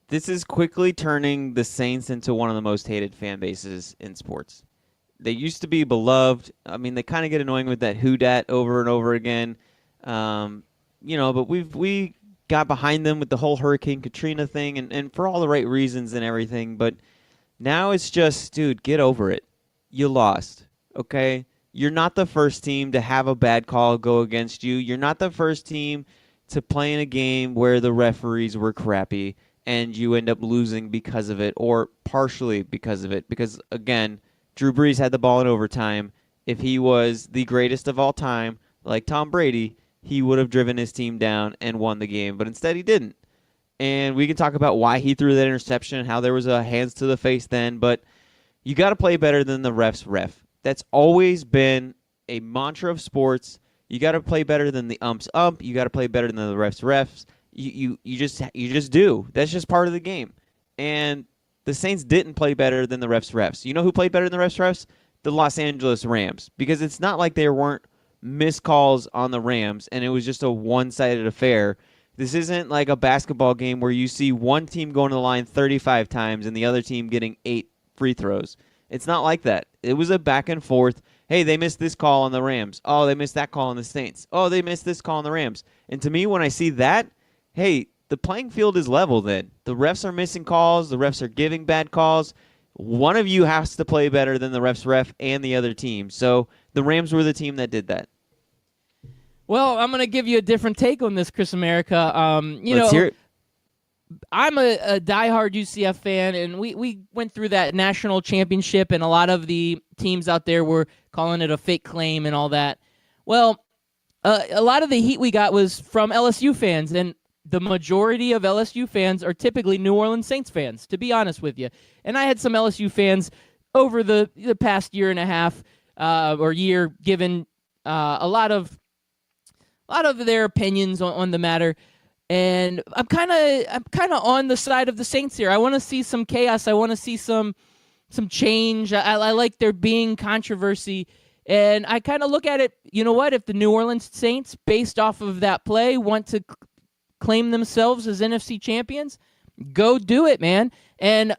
This is quickly turning the Saints into one of the most hated fan bases in sports. They used to be beloved. I mean, they kind of get annoying with that who dat over and over again. But we got behind them with the whole Hurricane Katrina thing, and for all the right reasons and everything. But now it's just, dude, get over it. You lost, okay? You're not the first team to have a bad call go against you. You're not the first team to play in a game where the referees were crappy and you end up losing because of it, or partially because of it. Because, again, Drew Brees had the ball in overtime. If he was the greatest of all time, like Tom Brady, he would have driven his team down and won the game. But instead he didn't. And we can talk about why he threw that interception and how there was a hands to the face then. But you got to play better than the ref's ref. That's always been a mantra of sports. You got to play better than the ump's ump. You got to play better than the ref's refs. You just do. That's just part of the game. And the Saints didn't play better than the refs' refs. You know who played better than the refs' refs? The Los Angeles Rams. Because it's not like there weren't missed calls on the Rams and it was just a one-sided affair. This isn't like a basketball game where you see one team going to the line 35 times and the other team getting 8 free throws. It's not like that. It was a back and forth. Hey, they missed this call on the Rams. Oh, they missed that call on the Saints. Oh, they missed this call on the Rams. And to me, when I see that, hey, the playing field is level then. The refs are missing calls. The refs are giving bad calls. One of you has to play better than the refs ref and the other team. So the Rams were the team that did that. Well, I'm going to give you a different take on this, Chris America. Let's hear it. I'm a diehard UCF fan, and we went through that national championship, and a lot of the teams out there were calling it a fake claim and all that. Well, a lot of the heat we got was from LSU fans, and the majority of LSU fans are typically New Orleans Saints fans, to be honest with you. And I had some LSU fans over the past year and a half or year given a lot of their opinions on the matter. And I'm kind of on the side of the Saints here. I want to see some chaos. I want to see some change. I like there being controversy. And I kind of look at it, you know what, if the New Orleans Saints, based off of that play, want to claim themselves as NFC champions, go do it, man. And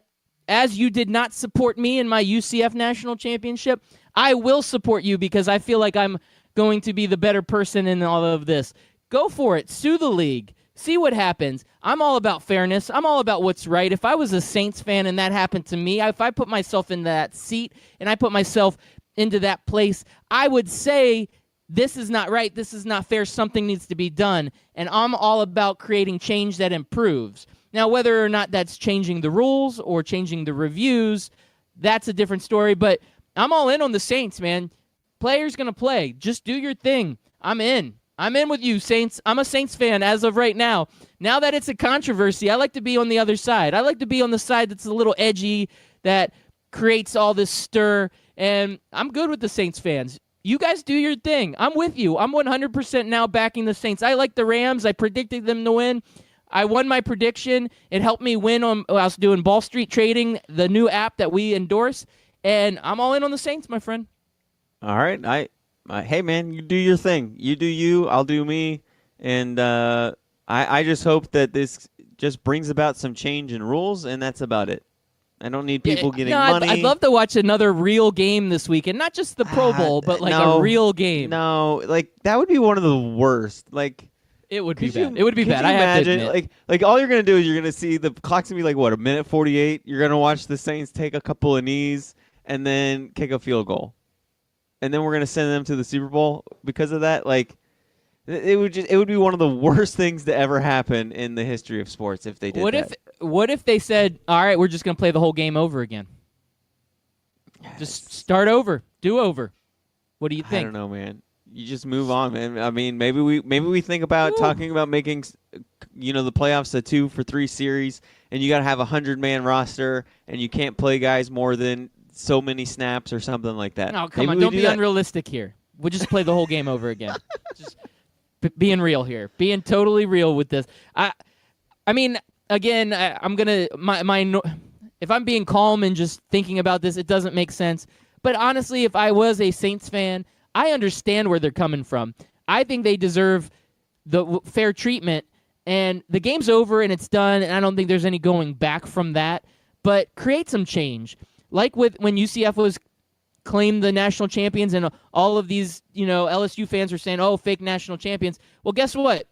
as you did not support me in my UCF national championship, I will support you because I feel like I'm going to be the better person in all of this. Go for it. Sue the league. See what happens. I'm all about fairness. I'm all about what's right. If I was a Saints fan and that happened to me, if I put myself in that seat and I put myself into that place, I would say, this is not right. This is not fair. Something needs to be done. And I'm all about creating change that improves. Now, whether or not that's changing the rules or changing the reviews, that's a different story. But I'm all in on the Saints, man. Players going to play. Just do your thing. I'm in. I'm in with you, Saints. I'm a Saints fan as of right now. Now that it's a controversy, I like to be on the other side. I like to be on the side that's a little edgy, that creates all this stir, and I'm good with the Saints fans. You guys do your thing. I'm with you. I'm 100% now backing the Saints. I like the Rams. I predicted them to win. I won my prediction. It helped me win I was doing Ball Street Trading, the new app that we endorse, and I'm all in on the Saints, my friend. All right. Hey, man, you do your thing. You do you. I'll do me. And I just hope that this just brings about some change in rules, and that's about it. I don't need people getting money. I'd love to watch another real game this weekend. Not just the Pro Bowl, but like a real game. No, like that would be one of the worst. Like it would be bad. It would be bad. I have to admit. Like all you're gonna do is you're gonna see the clock's gonna be like what, a minute 48. You're gonna watch the Saints take a couple of knees and then kick a field goal, and then we're gonna send them to the Super Bowl because of that. Like it would be one of the worst things to ever happen in the history of sports if they did that. What if they said, all right, we're just going to play the whole game over again? Just start over, do over. What do you think? I don't know, man. You just move on, man. I mean, maybe we think about talking about making, the playoffs a 2-for-3 series, and you got to have a 100-man roster, and you can't play guys more than so many snaps or something like that. No, come on, don't be unrealistic here. We'll just play the whole game over again. Just being real here, being totally real with this. I mean. Again, I'm gonna if I'm being calm and just thinking about this, it doesn't make sense. But honestly, if I was a Saints fan, I understand where they're coming from. I think they deserve the fair treatment, and the game's over and it's done. And I don't think there's any going back from that. But create some change, like with when UCF was claimed the national champions, and all of these LSU fans are saying, "Oh, fake national champions." Well, guess what?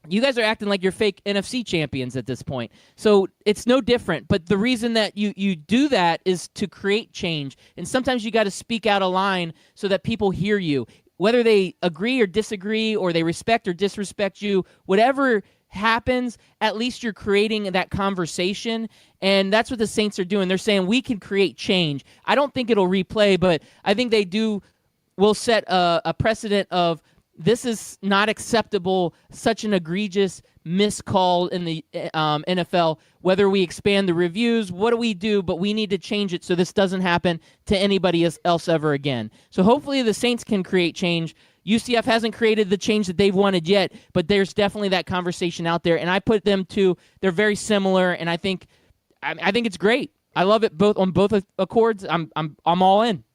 You guys are acting like you're fake NFC champions at this point. So it's no different. But the reason that you do that is to create change. And sometimes you got to speak out a line so that people hear you. Whether they agree or disagree, or they respect or disrespect you, whatever happens, at least you're creating that conversation. And that's what the Saints are doing. They're saying we can create change. I don't think it'll replay, but I think they will set a precedent of, this is not acceptable, such an egregious miscall in the NFL. Whether we expand the reviews, what do we do? But we need to change it so this doesn't happen to anybody else ever again. So hopefully the Saints can create change. UCF hasn't created the change that they've wanted yet, but there's definitely that conversation out there. And I put them to, they're very similar, and I think it's great. I love it on both accords. I'm all in.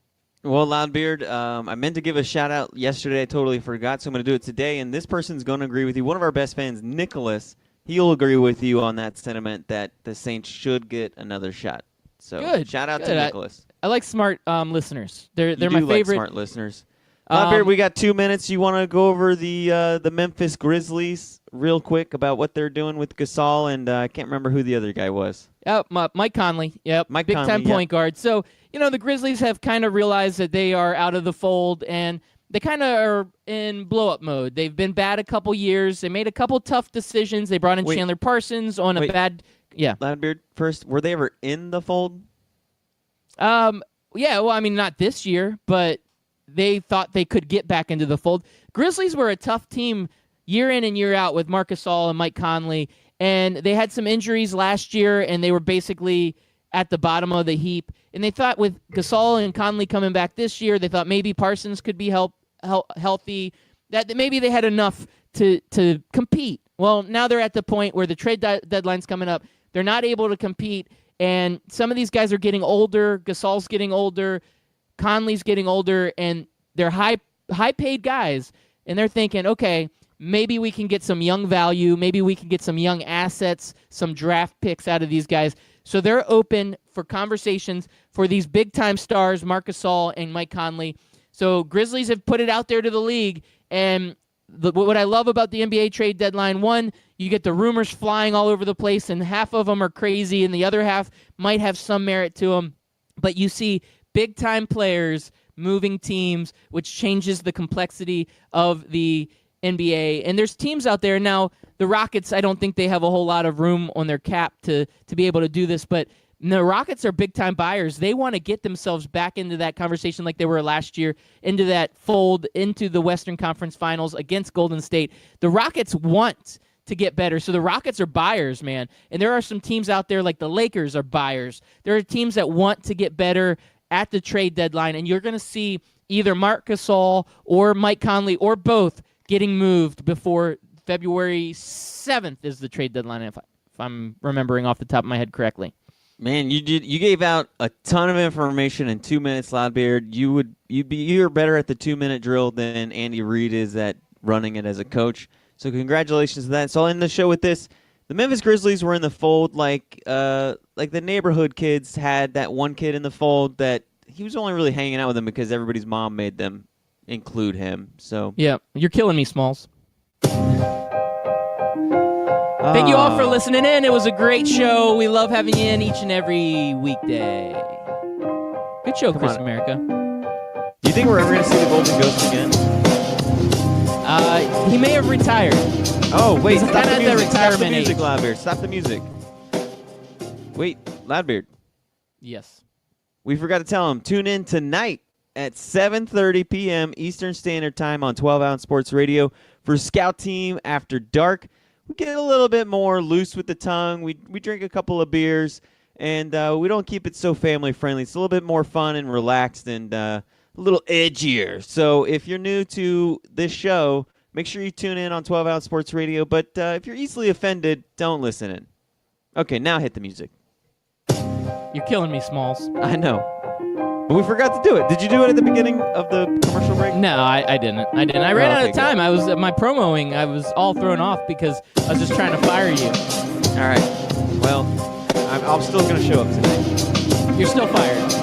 Well, Loudbeard, I meant to give a shout-out yesterday. I totally forgot, so I'm going to do it today. And this person's going to agree with you. One of our best fans, Nicholas, he'll agree with you on that sentiment that the Saints should get another shot. So good. Shout-out to Nicholas. I like smart listeners. They're you my do favorite. Like smart listeners. Loudbeard, we got 2 minutes. You want to go over the Memphis Grizzlies real quick about what they're doing with Gasol, and I can't remember who the other guy was. Mike Conley. Yep, Mike big-time Conley, point guard. So, the Grizzlies have kind of realized that they are out of the fold, and they kind of are in blow-up mode. They've been bad a couple years. They made a couple tough decisions. They brought in Chandler Parsons on a bad... Yeah. Loudbeard, first, were they ever in the fold? Yeah, well, I mean, not this year, but they thought they could get back into the fold. Grizzlies were a tough team year in and year out with Marc Gasol and Mike Conley, and they had some injuries last year, and they were basically at the bottom of the heap. And they thought with Gasol and Conley coming back this year, they thought maybe Parsons could be healthy, that maybe they had enough to compete. Well, now they're at the point where the trade deadline's coming up. They're not able to compete, and some of these guys are getting older. Gasol's getting older. Conley's getting older, and they're high-paid guys, and they're thinking, okay, maybe we can get some young value. Maybe we can get some young assets, some draft picks out of these guys. So they're open for conversations for these big-time stars, Marc Gasol and Mike Conley. So Grizzlies have put it out there to the league, and what I love about the NBA trade deadline, one, you get the rumors flying all over the place, and half of them are crazy, and the other half might have some merit to them. But you see big-time players moving teams, which changes the complexity of the NBA. And there's teams out there now. The Rockets, I don't think they have a whole lot of room on their cap to be able to do this, but And the Rockets are big-time buyers. They want to get themselves back into that conversation like they were last year, into that fold, into the Western Conference Finals against Golden State. The Rockets want to get better. So the Rockets are buyers, man. And there are some teams out there like the Lakers are buyers. There are teams that want to get better at the trade deadline, and you're going to see either Marc Gasol or Mike Conley or both getting moved before February 7th is the trade deadline, if I'm remembering off the top of my head correctly. Man, you gave out a ton of information in 2 minutes, Loudbeard. You're better at the 2-minute drill than Andy Reid is at running it as a coach. So congratulations to that. So I'll end the show with this. The Memphis Grizzlies were in the fold like the neighborhood kids had that one kid in the fold that he was only really hanging out with them because everybody's mom made them include him. So yeah, you're killing me, Smalls. Thank you all for listening in. It was a great show. We love having you in each and every weekday. Good show, Chris America. Do you think we're ever going to see the Golden Ghost again? He may have retired. Oh, wait. He's Stop kinda the at the music. Stop the retirement music, age. Loudbeard. Stop the music. Wait, Loudbeard. Yes. We forgot to tell him. Tune in tonight at 7:30 p.m. Eastern Standard Time on 12 Ounce Sports Radio for Scout Team After Dark. We get a little bit more loose with the tongue. We drink a couple of beers, and we don't keep it so family-friendly. It's a little bit more fun and relaxed and a little edgier. So if you're new to this show, make sure you tune in on 12 Ounce Sports Radio. But if you're easily offended, don't listen in. Okay, now hit the music. You're killing me, Smalls. I know. But we forgot to do it. Did you do it at the beginning of the commercial break? No, I didn't. I ran out of time. Good. I was my promoing. I was all thrown off because I was just trying to fire you. All right. Well, I'm still going to show up tonight. You're still fired.